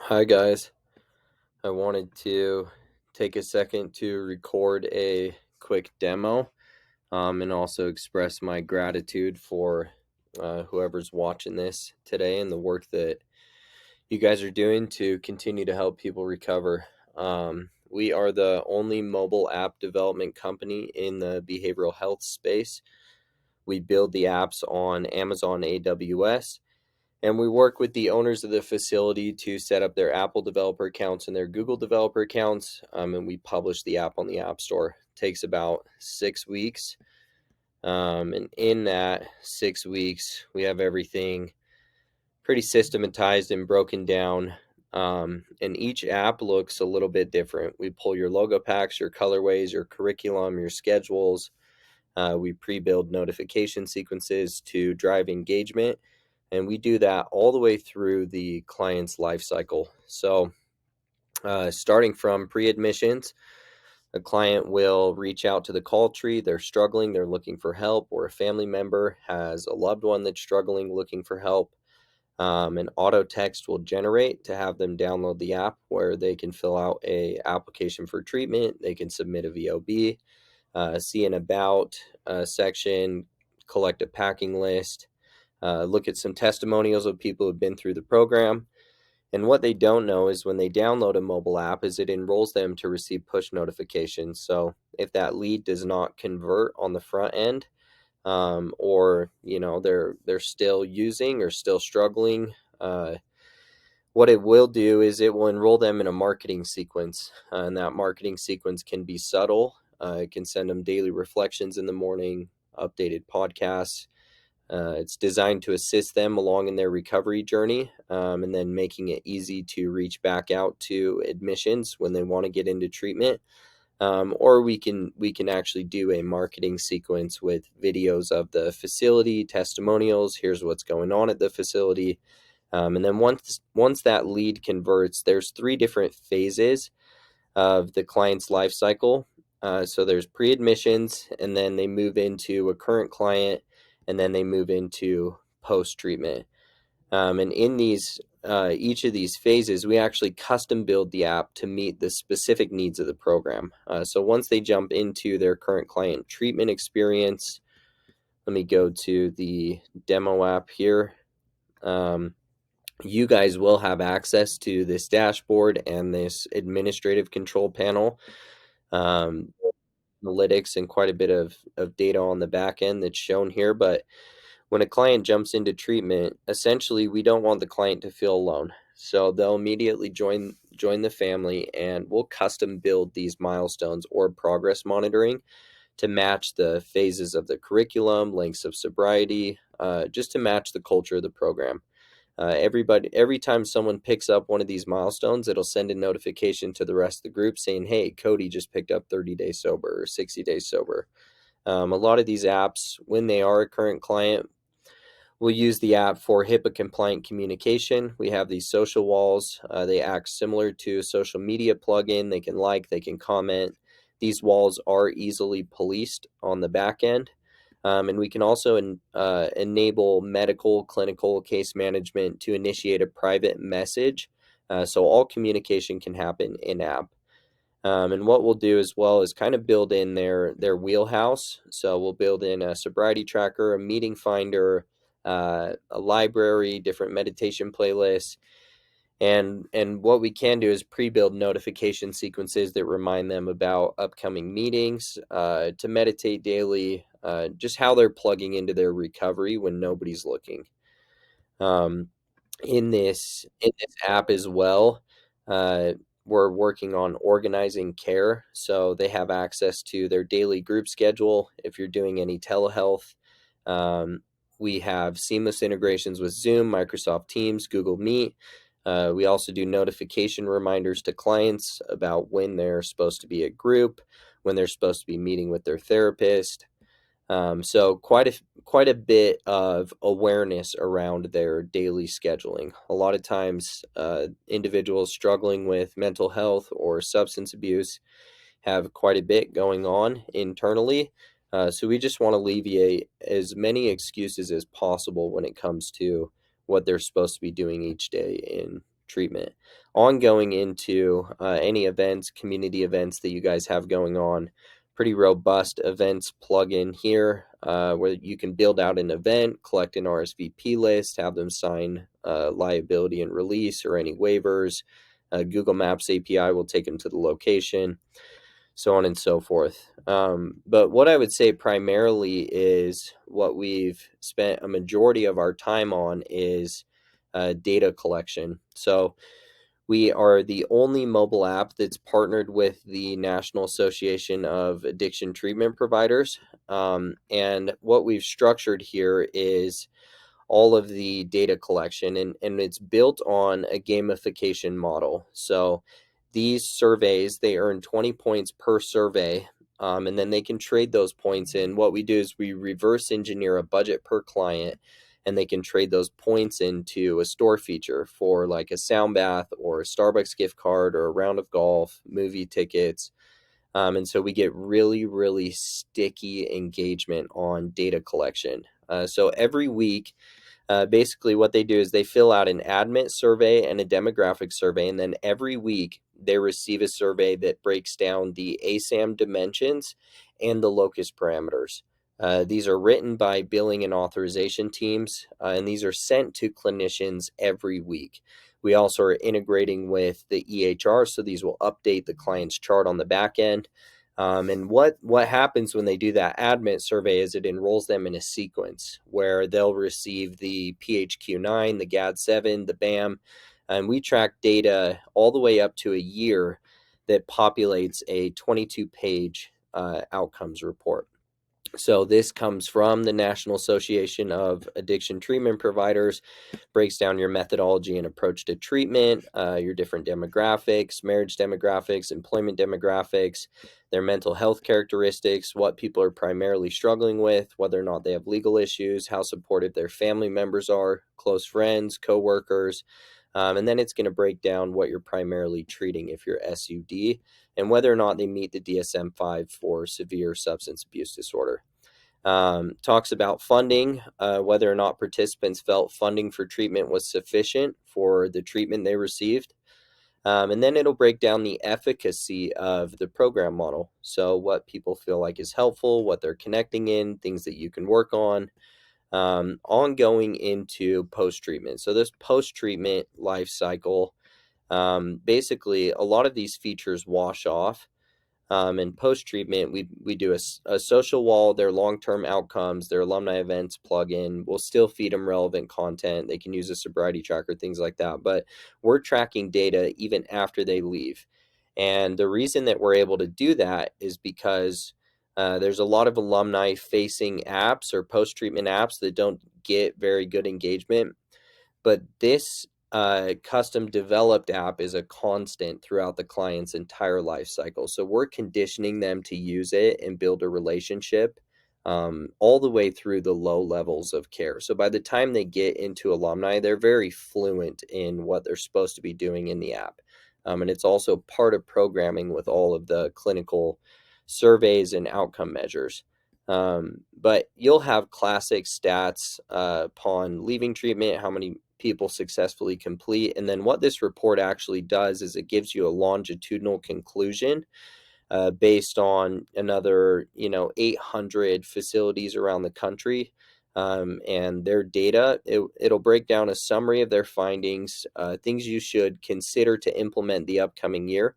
Hi guys. I wanted to take a second to record a quick demo and also express my gratitude for whoever's watching this today and the work that you guys are doing to continue to help people recover. We are the only mobile app development company in the behavioral health space. We build the apps on Amazon AWS. And we work with the owners of the facility to set up their Apple developer accounts and their Google developer accounts. And we publish the app on the App Store. It takes about 6 weeks. And in that 6 weeks, we have everything pretty systematized and broken down. And each app looks a little bit different. We pull your logo packs, your colorways, your curriculum, your schedules. We pre-build notification sequences to drive engagement. And we do that all the way through the client's life cycle. So starting from pre-admissions, a client will reach out to the call tree. They're struggling, they're looking for help, or a family member has a loved one that's struggling, looking for help. An auto text will generate to have them download the app where they can fill out a application for treatment. They can submit a VOB, see an about section, collect a packing list, look at some testimonials of people who've been through the program. And what they don't know is when they download a mobile app is it enrolls them to receive push notifications. So if that lead does not convert on the front end, or they're still using or still struggling, what it will do is it will enroll them in a marketing sequence, and that marketing sequence can be subtle. It can send them daily reflections in the morning, updated podcasts. It's designed to assist them along in their recovery journey, and then making it easy to reach back out to admissions when they want to get into treatment. Or we can actually do a marketing sequence with videos of the facility, testimonials. Here's what's going on at the facility, and then once that lead converts, there's 3 different phases of the client's life cycle. So there's pre-admissions, and then they move into a current client, and then they move into post-treatment. And in each of these phases, we actually custom build the app to meet the specific needs of the program. So once they jump into their current client treatment experience, let me go to the demo app here. You guys will have access to this dashboard and this administrative control panel. Analytics and quite a bit of data on the back end that's shown here. But when a client jumps into treatment, essentially we don't want the client to feel alone. So they'll immediately join the family, and we'll custom build these milestones or progress monitoring to match the phases of the curriculum, lengths of sobriety, just to match the culture of the program. Every time someone picks up one of these milestones, it'll send a notification to the rest of the group saying, hey, Cody just picked up 30 days sober or 60 days sober. A lot of these apps, when they are a current client, will use the app for HIPAA compliant communication. We have these social walls. They act similar to a social media plugin. They can they can comment. These walls are easily policed on the back end. And we can also enable medical, clinical case management to initiate a private message. So all communication can happen in-app. And what we'll do as well is kind of build in their wheelhouse. So we'll build in a sobriety tracker, a meeting finder, a library, different meditation playlists. And what we can do is pre-build notification sequences that remind them about upcoming meetings, to meditate daily, just how they're plugging into their recovery when nobody's looking. In this app as well, we're working on organizing care, so they have access to their daily group schedule. If you're doing any telehealth, we have seamless integrations with Zoom, Microsoft Teams, Google Meet. We also do notification reminders to clients about when they're supposed to be at group, when they're supposed to be meeting with their therapist. So quite a bit of awareness around their daily scheduling. A lot of times, individuals struggling with mental health or substance abuse have quite a bit going on internally. So we just want to alleviate as many excuses as possible when it comes to what they're supposed to be doing each day in treatment. Ongoing into any events, community events that you guys have going on. Pretty robust events plugin here where you can build out an event, collect an RSVP list, have them sign liability and release or any waivers. Google Maps API will take them to the location, so on and so forth. But what I would say primarily is what we've spent a majority of our time on is data collection. So we are the only mobile app that's partnered with the National Association of Addiction Treatment Providers. And what we've structured here is all of the data collection, and it's built on a gamification model. So these surveys, they earn 20 points per survey, and then they can trade those points in. What we do is we reverse engineer a budget per client, and they can trade those points into a store feature for like a sound bath or a Starbucks gift card or a round of golf, movie tickets. And so we get really, really sticky engagement on data collection. So every week, basically what they do is they fill out an admit survey and a demographic survey, and then every week they receive a survey that breaks down the ASAM dimensions and the locus parameters. These are written by billing and authorization teams, and these are sent to clinicians every week. We also are integrating with the EHR, so these will update the client's chart on the back end. And what happens when they do that admit survey is it enrolls them in a sequence where they'll receive the PHQ-9, the GAD-7, the BAM, and we track data all the way up to a year that populates a 22-page outcomes report. So this comes from the National Association of Addiction Treatment Providers, breaks down your methodology and approach to treatment, your different demographics, marriage demographics, employment demographics, their mental health characteristics, what people are primarily struggling with, whether or not they have legal issues, how supportive their family members are, close friends, coworkers, and then it's going to break down what you're primarily treating if you're SUD, and whether or not they meet the DSM-5 for severe substance abuse disorder. Talks about funding, whether or not participants felt funding for treatment was sufficient for the treatment they received. And then it'll break down the efficacy of the program model. So what people feel like is helpful, what they're connecting in, things that you can work on. Ongoing into post-treatment. So this post-treatment life cycle, basically a lot of these features wash off. And post-treatment, we do a social wall, their long-term outcomes, their alumni events plugin. We'll still feed them relevant content. They can use a sobriety tracker, things like that. But we're tracking data even after they leave. And the reason that we're able to do that is because there's a lot of alumni-facing apps or post-treatment apps that don't get very good engagement. But this custom developed app is a constant throughout the client's entire life cycle. So we're conditioning them to use it and build a relationship all the way through the low levels of care. So by the time they get into alumni, they're very fluent in what they're supposed to be doing in the app. And it's also part of programming with all of the clinical surveys and outcome measures. But you'll have classic stats upon leaving treatment, how many people successfully complete. And then what this report actually does is it gives you a longitudinal conclusion based on another, 800 facilities around the country and their data. It'll break down a summary of their findings, things you should consider to implement the upcoming year,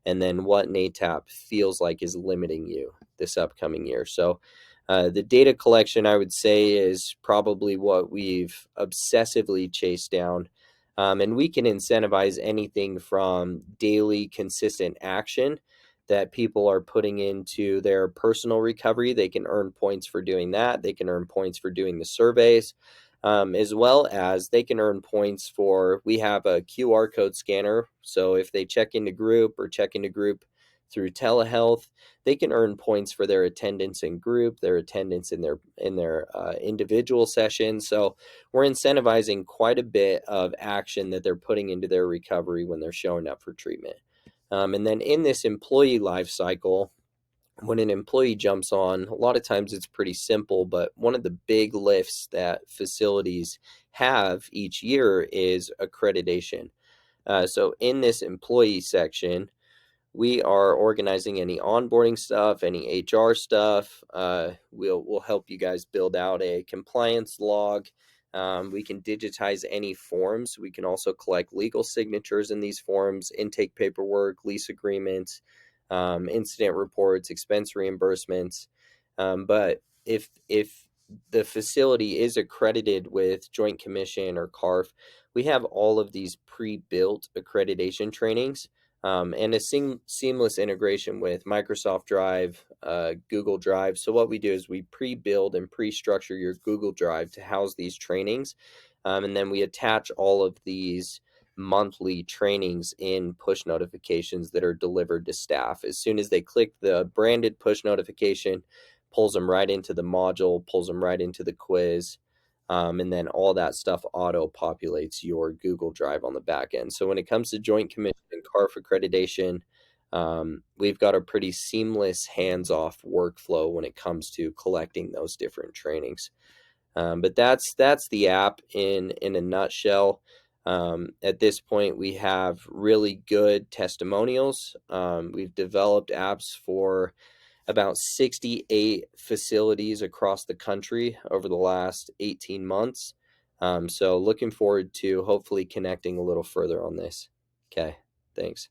and then what NATAP feels like is limiting you this upcoming year. So the data collection, I would say, is probably what we've obsessively chased down. And we can incentivize anything from daily consistent action that people are putting into their personal recovery. They can earn points for doing that. They can earn points for doing the surveys, as well as they can earn points for, we have a QR code scanner. So if they check into group through telehealth, they can earn points for their attendance in group, their attendance in their individual sessions. So we're incentivizing quite a bit of action that they're putting into their recovery when they're showing up for treatment. And then in this employee life cycle, when an employee jumps on, a lot of times it's pretty simple, but one of the big lifts that facilities have each year is accreditation. So in this employee section, we are organizing any onboarding stuff, any HR stuff. We'll help you guys build out a compliance log. We can digitize any forms. We can also collect legal signatures in these forms, intake paperwork, lease agreements, incident reports, expense reimbursements. But if the facility is accredited with Joint Commission or CARF, we have all of these pre-built accreditation trainings, and a seamless integration with Microsoft Drive, Google Drive. So what we do is we pre-build and pre-structure your Google Drive to house these trainings, and then we attach all of these monthly trainings in push notifications that are delivered to staff. As soon as they click the branded push notification, pulls them right into the module, pulls them right into the quiz. And then all that stuff auto populates your Google Drive on the back end. So when it comes to Joint Commission and CARF accreditation, we've got a pretty seamless hands-off workflow when it comes to collecting those different trainings. But that's the app in a nutshell. At this point, we have really good testimonials. We've developed apps for about 68 facilities across the country over the last 18 months. So looking forward to hopefully connecting a little further on this. Okay, thanks.